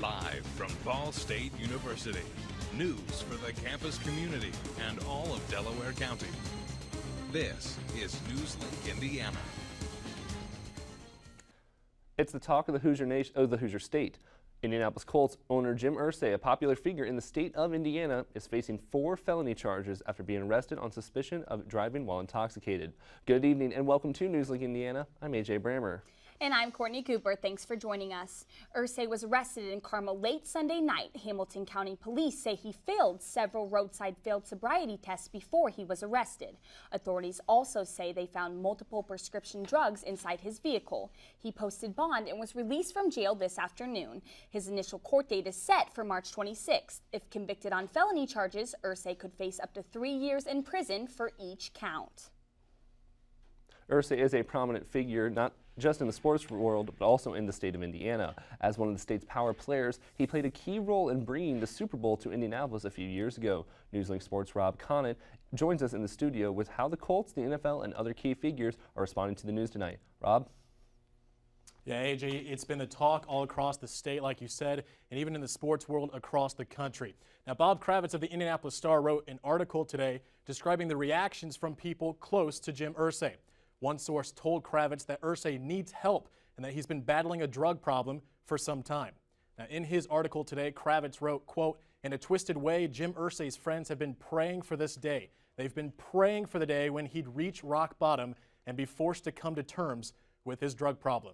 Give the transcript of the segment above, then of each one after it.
Live from Ball State University. News for the campus community and all of Delaware County. This is NewsLink Indiana. It's the talk of the Hoosier Nation, the Hoosier State. Indianapolis Colts owner Jim Irsay, a popular figure in the state of Indiana, is facing 4 felony charges after being arrested on suspicion of driving while intoxicated. Good evening and welcome to NewsLink Indiana. I'm AJ Brammer. And I'm Courtney Cooper. Thanks for joining us. Irsay was arrested in Carmel late Sunday night. Hamilton County Police say he failed several roadside field sobriety tests before he was arrested. Authorities also say they found multiple prescription drugs inside his vehicle. He posted bond and was released from jail this afternoon. His initial court date is set for March 26th. If convicted on felony charges, Irsay could face up to 3 years in prison for each count. Irsay is a prominent figure, not just in the sports world, but also in the state of Indiana. As one of the state's power players, he played a key role in bringing the Super Bowl to Indianapolis a few years ago. NewsLink Sports' Rob Connett joins us in the studio with how the Colts, the NFL, and other key figures are responding to the news tonight. Rob? Yeah, AJ, it's been the talk all across the state, like you said, and even in the sports world across the country. Now, Bob Kravitz of the Indianapolis Star wrote an article today describing the reactions from people close to Jim Irsay. One source told Kravitz that Irsay needs help and that he's been battling a drug problem for some time. Now, in his article today, Kravitz wrote, quote, "In a twisted way, Jim Irsay's friends have been praying for this day. They've been praying for the day when he'd reach rock bottom and be forced to come to terms with his drug problem."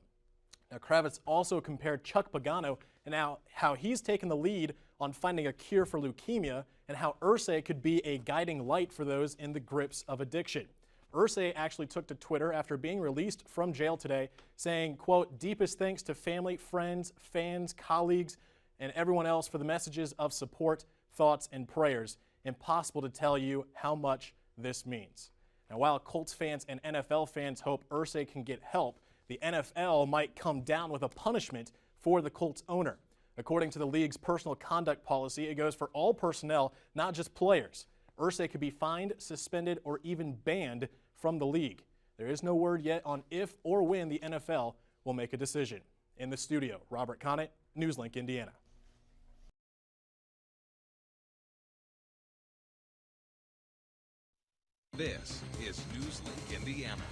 Now, Kravitz also compared Chuck Pagano and how he's taken the lead on finding a cure for leukemia and how Irsay could be a guiding light for those in the grips of addiction. Irsay actually took to Twitter after being released from jail today, saying, quote, "Deepest thanks to family, friends, fans, colleagues, and everyone else for the messages of support, thoughts, and prayers. Impossible to tell you how much this means." Now, while Colts fans and NFL fans hope Irsay can get help, the NFL might come down with a punishment for the Colts owner. According to the league's personal conduct policy, it goes for all personnel, not just players. Irsay could be fined, suspended, or even banned from the league. There is no word yet on if or when the NFL will make a decision. In the studio, Robert Connett, NewsLink Indiana. This is NewsLink Indiana.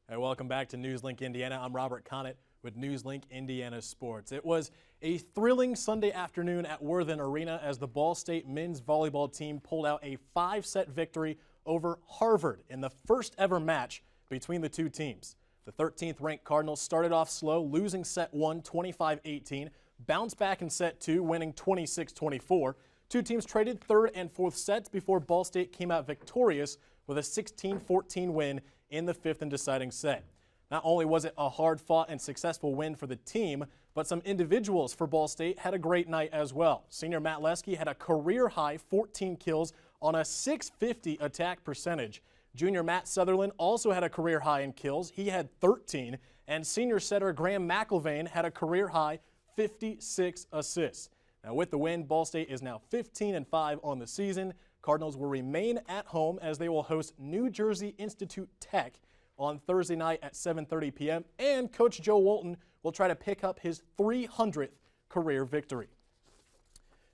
Hey, welcome back to NewsLink Indiana. I'm Robert Connett with NewsLink Indiana Sports. It was a thrilling Sunday afternoon at Worthen Arena as the Ball State men's volleyball team pulled out a 5-set victory over Harvard in the first ever match between the two teams. The 13th ranked Cardinals started off slow, losing set 1 25-18, bounced back in set 2, winning 26-24. Two teams traded third and fourth sets before Ball State came out victorious with a 16-14 win in the fifth and deciding set. Not only was it a hard-fought and successful win for the team, but some individuals for Ball State had a great night as well. Senior Matt Lesky had a career-high 14 kills on a .650 attack percentage. Junior Matt Sutherland also had a career-high in kills. He had 13. And senior setter Graham McIlvain had a career-high 56 assists. Now, with the win, Ball State is now 15-5 on the season. Cardinals will remain at home as they will host New Jersey Institute Tech on Thursday night at 7:30 p.m. And Coach Joe Walton will try to pick up his 300th career victory.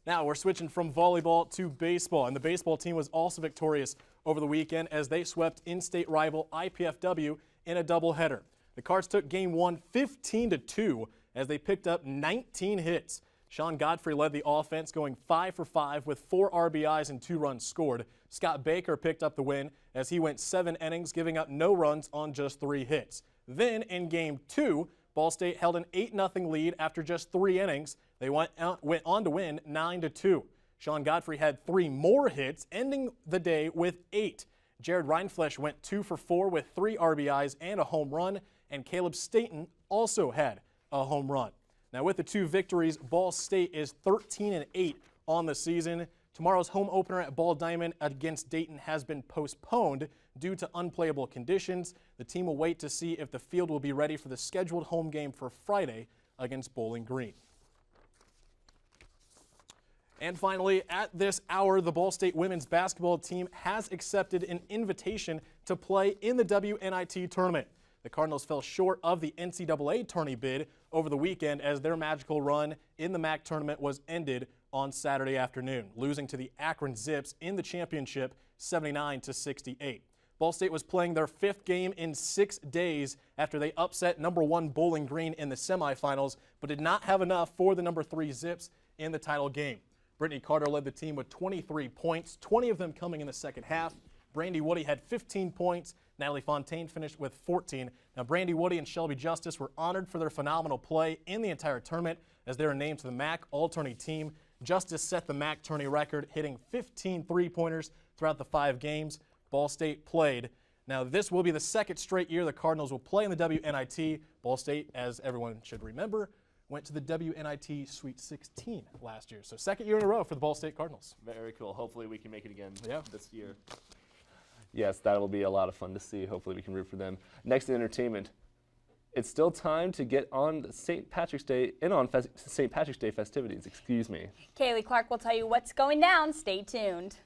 Now we're switching from volleyball to baseball, and the baseball team was also victorious over the weekend as they swept in-state rival IPFW in a doubleheader. The Cards took Game 1 15-2 as they picked up 19 hits. Sean Godfrey led the offense, going 5 for 5 with 4 RBIs and 2 runs scored. Scott Baker picked up the win as he went 7 innings, giving up no runs on just 3 hits. Then in Game 2, Ball State held an 8-0 lead after just 3 innings. They went on to win 9-2. Sean Godfrey had 3 more hits, ending the day with 8. Jared Reinflesch went 2 for 4 with 3 RBIs and a home run, and Caleb Staten also had a home run. Now, with the 2 victories, Ball State is 13-8 on the season. Tomorrow's home opener at Ball Diamond against Dayton has been postponed due to unplayable conditions. The team will wait to see if the field will be ready for the scheduled home game for Friday against Bowling Green. And finally, at this hour, the Ball State women's basketball team has accepted an invitation to play in the WNIT tournament. The Cardinals fell short of the NCAA tourney bid over the weekend as their magical run in the MAC tournament was ended on Saturday afternoon, losing to the Akron Zips in the championship 79-68. Ball State was playing their 5th game in 6 days after they upset #1 Bowling Green in the semifinals, but did not have enough for the #3 Zips in the title game. Brittany Carter led the team with 23 points, 20 of them coming in the second half. Brandy Woody had 15 points. Natalie Fontaine finished with 14. Now, Brandy Woody and Shelby Justice were honored for their phenomenal play in the entire tournament as they were named to the MAC All-Tourney team. Justice set the MAC tourney record, hitting 15 three-pointers throughout the 5 games Ball State played. Now, this will be the 2nd straight year the Cardinals will play in the WNIT. Ball State, as everyone should remember, went to the WNIT Sweet 16 last year. So 2nd year in a row for the Ball State Cardinals. Very cool. Hopefully we can make it again this year. Yes, that will be a lot of fun to see. Hopefully we can root for them. Next in entertainment, it's still time to get on St. Patrick's Day, St. Patrick's Day festivities, excuse me. Kaylee Clark will tell you what's going down. Stay tuned.